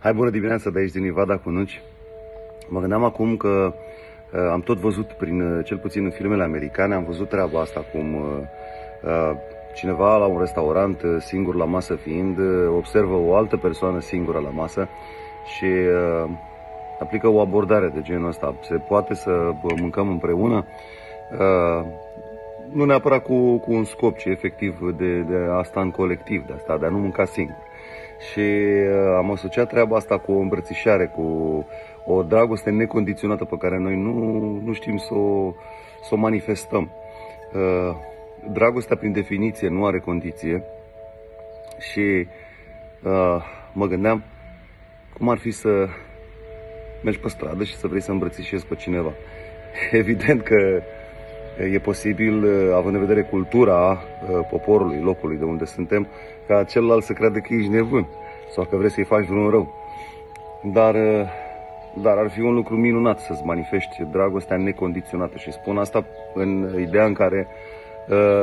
Hai, bună dimineața de aici din Ivada Cunuci. Mă gândeam acum că am tot văzut, cel puțin în filmele americane, am văzut treaba asta cum cineva la un restaurant, singur la masă fiind, observă o altă persoană singură la masă și aplică o abordare de genul ăsta. Se poate să mâncăm împreună, nu neapărat cu un scop, ci efectiv de a sta în colectiv, de a nu mânca singur. Și am asociat treaba asta cu o îmbrățișare, cu o dragoste necondiționată pe care noi nu știm să o manifestăm. Dragostea, prin definiție, nu are condiție și mă gândeam cum ar fi să mergi pe stradă și să vrei să îmbrățișezi pe cineva. Evident că e posibil, având în vedere cultura poporului, locului de unde suntem, ca celălalt să creadă că ești nebun sau că vrei să-i faci vreun rău. Dar ar fi un lucru minunat să-ți manifesti dragostea necondiționată și spun asta în ideea în care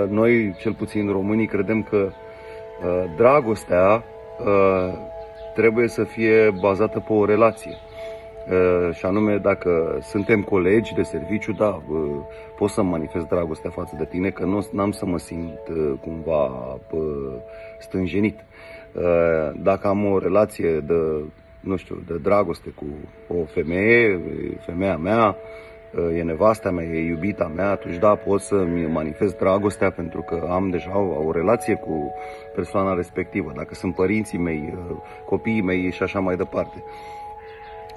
noi, cel puțin românii, credem că dragostea trebuie să fie bazată pe o relație. Și anume, dacă suntem colegi de serviciu, da, pot să manifest dragostea față de tine, că n-am să mă simt cumva stânjenit. Dacă am o relație de dragoste cu o femeie, femeia mea, e nevasta mea, e iubita mea, atunci da, pot să-mi manifest dragostea pentru că am deja o relație cu persoana respectivă, dacă sunt părinții mei, copiii mei și așa mai departe.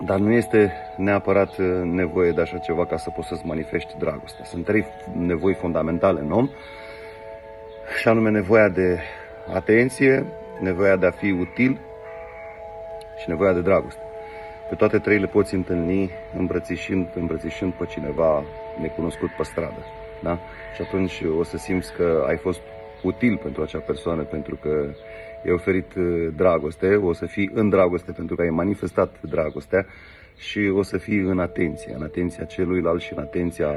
Dar nu este neapărat nevoie de așa ceva ca să poți să-ți manifesti dragostea. Sunt 3 nevoi fundamentale în om, și anume nevoia de atenție, nevoia de a fi util și nevoia de dragoste. Pe toate 3 le poți întâlni îmbrățișând pe cineva necunoscut pe stradă. Da? Și atunci o să simți că ai fost util pentru acea persoană, pentru că i-ai oferit dragoste, o să fii în dragoste pentru că ai manifestat dragostea și o să fii în atenția celuilalt și în atenția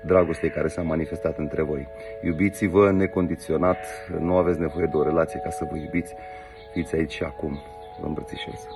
dragostei care s-a manifestat între voi. Iubiți-vă necondiționat, nu aveți nevoie de o relație ca să vă iubiți, fiți aici și acum. Vă îmbrățișez.